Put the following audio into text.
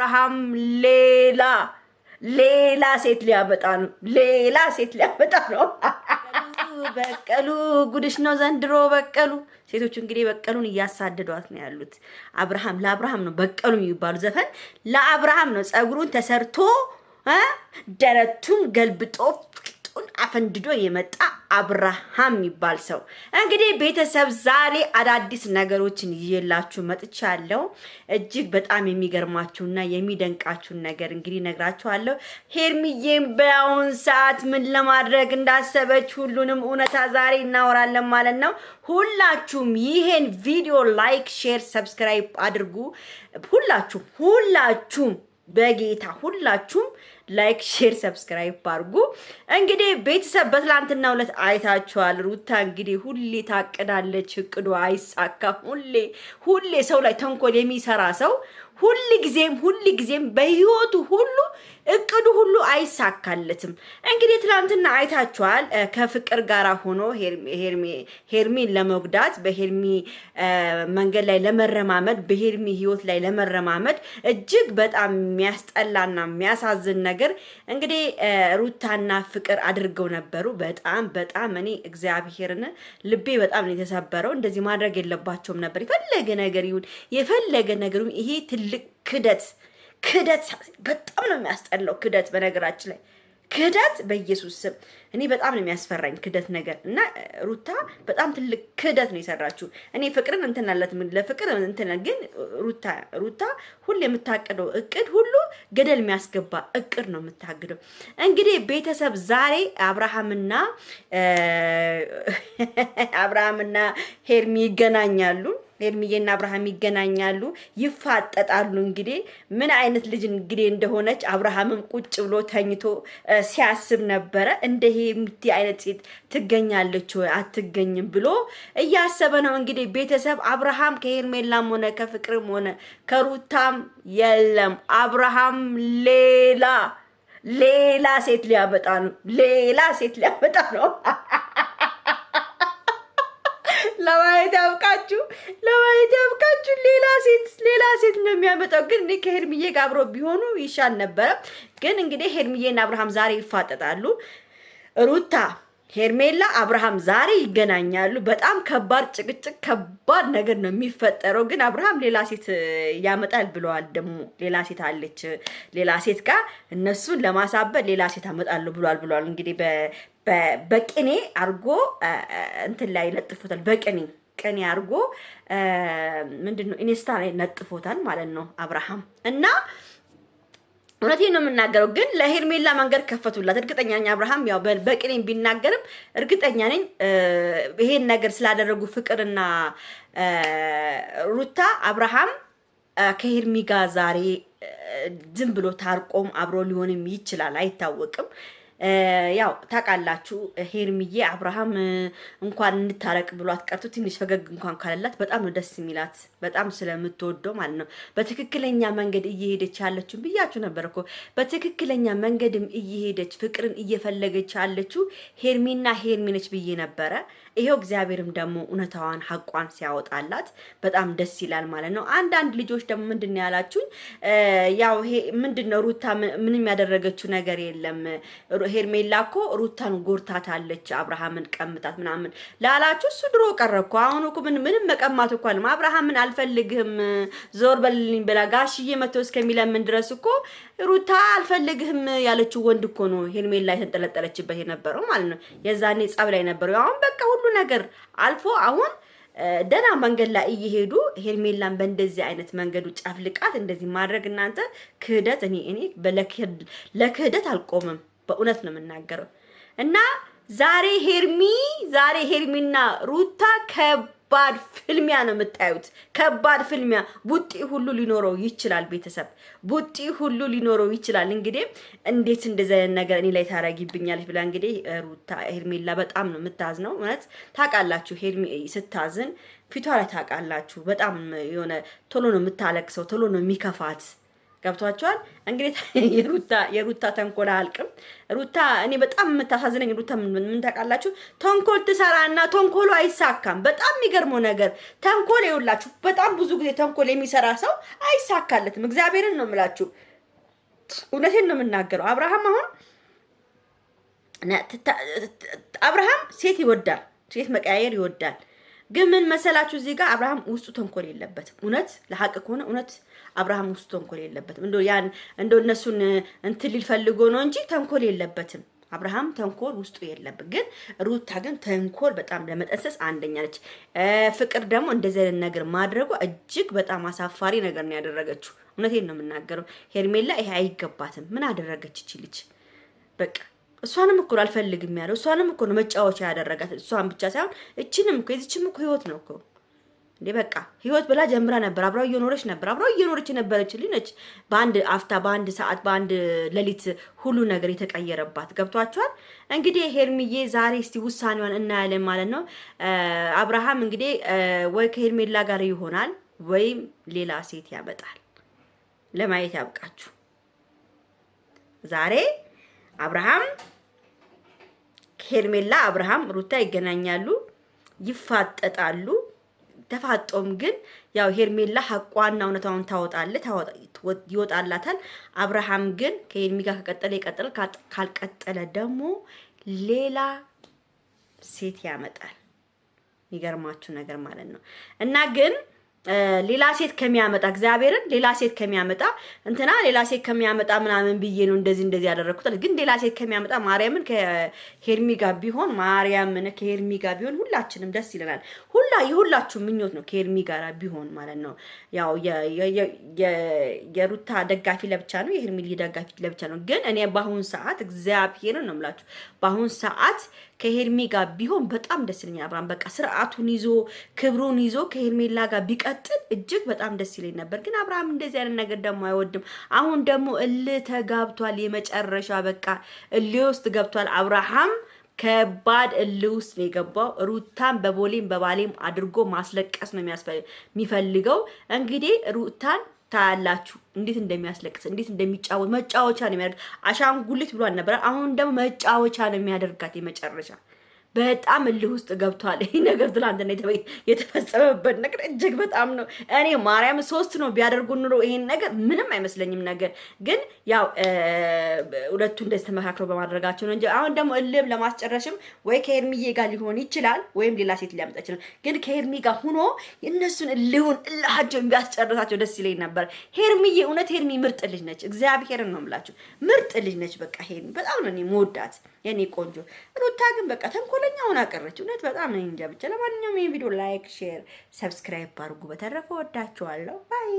አብርሃም ሌላ ሴት ሊያመጣ ነው። ሌላ ሴት ሊያመጣ ነው። በቀሉ ጉድሽ ነው ዘንድሮ በቀሉ። ሴቶቹ እንግዲህ በቀሉን እያሳደዷት ነው ያሉት። ለአብርሃም ነው በቀሉ የሚባሉ ዘፈን ለአብርሃም ነው። ጸጉሩን ተሰርቶ ደረቱን ገልብጦ ፊቱን አፈንድዶ የመጣ አብርሃም የሚባል ሰው። እንግዲህ ቤተሰብ ዛሬ አዳዲስ ነገሮችን ይዤላችሁ መጥቻለሁ። እጅግ በጣም የሚገርማችሁና የሚደንቃችሁን ነገር እንግዲህ ነግራችኋለሁ። ሄርሚዬም በአሁን ሰዓት ምን ለማድረግ እንዳሰበች ሁሉንም እውነታ ዛሬ እናወራለን ማለት ነው። ሁላችሁም ይሄን ቪዲዮ ላይክ፣ ሼር፣ ሰብስክራይብ አድርጉ። ሁላችሁም በጌታ ሁላችሁም ላይክ ሼር ሰብስክራይብ አድርጉ። እንግዲህ ቤተሰብ በትላንትናው ዕለት አይታችኋል። ሩታ እንግዲህ ሁሌ ታቅዳለች፣ እቅዱ አይሳካም። ሁሌ ሰው ላይ ተንኮል የሚሰራ ሰው ሁልጊዜም በህይወቱ ሁሉ እቅዱ ሁሉ አይሳካለትም። እንግዲህ ትላንትና አይታችኋል። ከፍቅር ጋራ ሆኖ ሄርሚን ለመጉዳት በሄርሚ መንገድ ላይ ለመረማመድ በሄርሚ ህይወት ላይ ለመረማመድ እጅግ በጣም የሚያስጠላና የሚያሳዝን ነገር እንግዲህ ሩታና ፍቅር አድርገው ነበሩ። በጣም እኔ እግዚአብሔርን ልቤ በጣም ነው የተሰበረው። እንደዚህ ማድረግ የለባቸውም ነበር። የፈለገ ነገር ይሁን ይሄ ትልቅ ክደት በጣም ነው የሚያስጠላው። ክደት በነገራችን ላይ ክደት በኢየሱስ ስም እኔ በጣም ነው የሚያስፈራኝ ክደት ነገር እና ሩታ በጣም ትልቅ ክደት ነው የሰራችው። እኔ ፍቅርን እንትናለት ምን ለፍቅር እንትና ግን ሩታ ሁሉ የምታቀደው እቅድ ሁሉ ገደል የሚያስገባ እቅድ ነው የምታግደው። እንግዲህ ቤተሰብ ዛሬ አብርሃምና ሄርሚ ይገናኛሉ። ሄርሚዬና አብርሃም ይገናኛሉ፣ ይፋጠጣሉ። እንግዲህ ምን አይነት ልጅ እንግዲህ እንደሆነች አብርሃምም ቁጭ ብሎ ተኝቶ ሲያስብ ነበረ። እንደ ሄርሚ አይነት ሴት ትገኛለች ወይ አትገኝም ብሎ እያሰበ ነው። እንግዲህ ቤተሰብ አብርሃም ከሄርሜላም ሆነ ከፍቅርም ሆነ ከሩታም የለም። አብርሃም ሌላ ሴት ሊያመጣ ነው። ሌላ ሴት ሊያመጣ ነው። ለማየት ያብቃችሁ። ሌላ ሴት ነው የሚያመጣው። ግን እኔ ከሄርሚዬ ጋር አብሮ ቢሆኑ ይሻል ነበረ። ግን እንግዲህ ሄርሚዬና አብርሃም ዛሬ ይፋጠጣሉ። ሩታ፣ ሄርሜላ፣ አብርሃም ዛሬ ይገናኛሉ። በጣም ከባድ ጭቅጭቅ፣ ከባድ ነገር ነው የሚፈጠረው። ግን አብርሃም ሌላ ሴት ያመጣል ብለዋል። ደግሞ ሌላ ሴት አለች። ሌላ ሴት ጋር እነሱን ለማሳበድ ሌላ ሴት አመጣለሁ ብለዋል። እንግዲህ በቅኔ አርጎ እንትን ላይ ለጥፎታል። ቅኔ አርጎ ምንድነው ኢንስታ ላይ ነጥፎታል ማለት ነው አብርሃም እና እውነቴን ነው የምናገረው። ግን ለሄርሜላ መንገድ ከፈቱላት። እርግጠኛ ነኝ አብርሃም ያው በቅኔ ቢናገርም እርግጠኛ ነኝ ይሄን ነገር ስላደረጉ ፍቅርና ሩታ አብርሃም ከሄርሚ ጋር ዛሬ ዝም ብሎ ታርቆም አብሮ ሊሆንም ይችላል፣ አይታወቅም። ያው ታውቃላችሁ ሄርሚዬ አብርሃም እንኳን እንታረቅ ብሏት ቀርቶ ትንሽ ፈገግ እንኳን ካለላት በጣም ነው ደስ የሚላት፣ በጣም ስለምትወደው ማለት ነው። በትክክለኛ መንገድ እየሄደች ያለችው ብያችሁ ነበር እኮ። በትክክለኛ መንገድም እየሄደች ፍቅርን እየፈለገች ያለችው ሄርሚ ነች ብዬ ነበረ። ይሄው እግዚአብሔርም ደግሞ እውነታዋን ሐቋን ሲያወጣላት በጣም ደስ ይላል ማለት ነው። አንዳንድ ልጆች ደግሞ ምንድነው ያላችሁኝ? ያው ምንድነው ሩታ ምንም ያደረገችው ነገር የለም፣ ሄርሜላ እኮ ሩታን ጎርታታለች፣ አብርሃምን ቀምታት ምናምን ላላችሁ እሱ ድሮ ቀረኩ። አሁን እኮ ምንም መቀማት እኮ አለም። አብርሃምን አልፈልግህም ዞር በልልኝ ብላ ጋሽዬ መጥቶ እስከሚለምን ድረስ እኮ ሩታ አልፈልግህም ያለችው ወንድ እኮ ነው ሄርሜላ የተንጠለጠለችበት የነበረው ማለት ነው። የዛኔ ጸብ ላይ ነበረው። አሁን በቃ ሁሉ ነገር አልፎ አሁን ደና መንገድ ላይ እየሄዱ ሄርሜላን በእንደዚህ አይነት መንገዱ ጫፍልቃት እንደዚህ ማድረግ እናንተ ክህደት። እኔ ለክህደት አልቆምም፣ በእውነት ነው የምናገረው። እና ዛሬ ሄርሚና ሩታ ከባድ ፍልሚያ ነው የምታዩት። ከባድ ፍልሚያ ቡጢ ሁሉ ሊኖረው ይችላል። ቤተሰብ ቡጢ ሁሉ ሊኖረው ይችላል። እንግዲህ እንዴት እንደዚህ አይነት ነገር እኔ ላይ ታረጊብኛለች ብላ እንግዲህ ሩታ ሄርሜላ በጣም ነው የምታዝነው። እውነት ታውቃላችሁ፣ ሄርሚ ስታዝን ፊቷ ላይ ታውቃላችሁ። በጣም የሆነ ቶሎ ነው የምታለቅሰው፣ ቶሎ ነው የሚከፋት። ገብቷቸዋል። እንግዲህ የሩታ ተንኮል አልቅም። ሩታ እኔ በጣም የምታሳዝነኝ ሩታ ምን ታውቃላችሁ? ተንኮል ትሰራና ተንኮሉ አይሳካም። በጣም የሚገርመው ነገር ተንኮል ይውላችሁ፣ በጣም ብዙ ጊዜ ተንኮል የሚሰራ ሰው አይሳካለትም። እግዚአብሔርን ነው የምላችሁ፣ እውነቴን ነው የምናገረው። አብርሃም ሴት ይወዳል፣ ሴት መቀያየር ይወዳል። ግን ምን መሰላችሁ እዚህ ጋር አብርሃም ውስጡ ተንኮል የለበትም። እውነት ለሐቅ ከሆነ እውነት አብርሃም ውስጡ ተንኮል የለበትም። እንደው እነሱን እንትን ሊፈልጎ ነው እንጂ ተንኮል የለበትም። አብርሃም ተንኮል ውስጡ የለበት። ግን ሩታ ግን ተንኮል በጣም ለመጠንሰስ አንደኛ ነች። ፍቅር ደግሞ እንደዚህ አይነት ነገር ማድረጓ እጅግ በጣም አሳፋሪ ነገር ነው ያደረገችው። እውነቴን ነው የምናገረው። ሄርሜላ ይሄ አይገባትም። ምን አደረገች እቺ ልጅ? በቃ እሷንም እኮ አልፈልግም ያለው እሷንም እኮ ነው መጫወቻ ያደረጋት። እሷን ብቻ ሳይሆን እቺንም እኮ የዚችም እኮ ህይወት ነው እኮ እንዴ። በቃ ህይወት ብላ ጀምራ ነበር። አብራው እየኖረች ነበር። አብራው እየኖረች የነበረች ልጅ ነች። በአንድ አፍታ፣ በአንድ ሰዓት፣ በአንድ ሌሊት ሁሉ ነገር የተቀየረባት። ገብቷቸዋል። እንግዲህ ሄርሚዬ ዛሬ እስቲ ውሳኔዋን እናያለን ማለት ነው። አብርሃም እንግዲህ ወይ ከሄርሜላ ጋር ይሆናል ወይም ሌላ ሴት ያመጣል። ለማየት ያብቃችሁ። ዛሬ አብርሃም ሄርሜላ አብርሃም ሩታ ይገናኛሉ፣ ይፋጠጣሉ። ተፋጦም ግን ያው ሄርሜላ ሐቋና እውነታውን ይወጣላታል። አብርሃም ግን ከሄርሚ ጋር ከቀጠለ ይቀጥላል፣ ካልቀጠለ ደግሞ ሌላ ሴት ያመጣል። የሚገርማችሁ ነገር ማለት ነው። እና ግን ሌላ ሴት ከሚያመጣ እግዚአብሔርን ሌላ ሴት ከሚያመጣ እንትና ሌላ ሴት ከሚያመጣ ምናምን ብዬ ነው እንደዚህ ያደረኩት። ግን ሌላ ሴት ከሚያመጣ ማርያምን ከሄርሚ ጋር ቢሆን ማርያምን ከሄርሚ ጋር ቢሆን ሁላችንም ደስ ይለናል። የሁላችሁም ምኞት ነው ከሄርሚ ጋር ቢሆን ማለት ነው። ያው የሩታ ደጋፊ ለብቻ ነው፣ የሄርሚ ደጋፊ ለብቻ ነው። ግን እኔ በአሁን ሰዓት እግዚአብሔርን ነው የምላችሁ በአሁን ሰዓት ከሄርሚ ጋር ቢሆን በጣም ደስ ይለኛል። አብርሃም በቃ ስርዓቱን ይዞ ክብሩን ይዞ ከሄርሜላ ጋር ቢቀጥል እጅግ በጣም ደስ ይለኝ ነበር። ግን አብርሃም እንደዚህ አይነት ነገር ደግሞ አይወድም። አሁን ደግሞ እልህ ተጋብቷል። የመጨረሻ በቃ እልህ ውስጥ ገብቷል። አብርሃም ከባድ እልህ ውስጥ ነው የገባው። ሩታን በቦሌም በባሌም አድርጎ ማስለቀስ ነው የሚፈልገው። እንግዲህ ሩታን ታያላችሁ እንዴት እንደሚያስለቅስ እንዴት እንደሚጫወት መጫወቻ ነው የሚያደርግ። አሻንጉሊት ብሏል ነበር። አሁን ደግሞ መጫወቻ ነው የሚያደርጋት። የመጨረሻ በጣም እልህ ውስጥ ገብቷል። ይሄ ነገር ትላንትና የተፈጸመበት ነገር እጅግ በጣም ነው። እኔ ማርያም 3 ነው ቢያደርጉ ኑሮ ይሄን ነገር ምንም አይመስለኝም ነገር። ግን ያው ሁለቱ እንደዚህ ተመካክረው በማድረጋቸው ነው እንጂ አሁን ደግሞ እልህ ለማስጨረሽም ወይ ከሄርሚዬ ጋር ሊሆን ይችላል ወይም ሌላ ሴት ሊያመጣ ይችላል። ግን ከሄርሚ ጋር ሆኖ እነሱን እልሃቸውን ቢያስጨርሳቸው ደስ ይለኝ ነበር። ሄርሚዬ እውነት ሄርሚ ምርጥ ልጅ ነች። እግዚአብሔርን ነው የምላችሁ ምርጥ ልጅ ነች። በቃ ሄርሚ በጣም ነው እኔ የምወዳት የኔ ቆንጆ። ሩታ ግን በቃ ተንኮለኛ ሆና ቀረች። እውነት በጣም ነው እንጃ። ብቻ ለማንኛውም ይሄን ቪዲዮ ላይክ፣ ሼር፣ ሰብስክራይብ አድርጉ። በተረፈ ወዳችኋለሁ። ባይ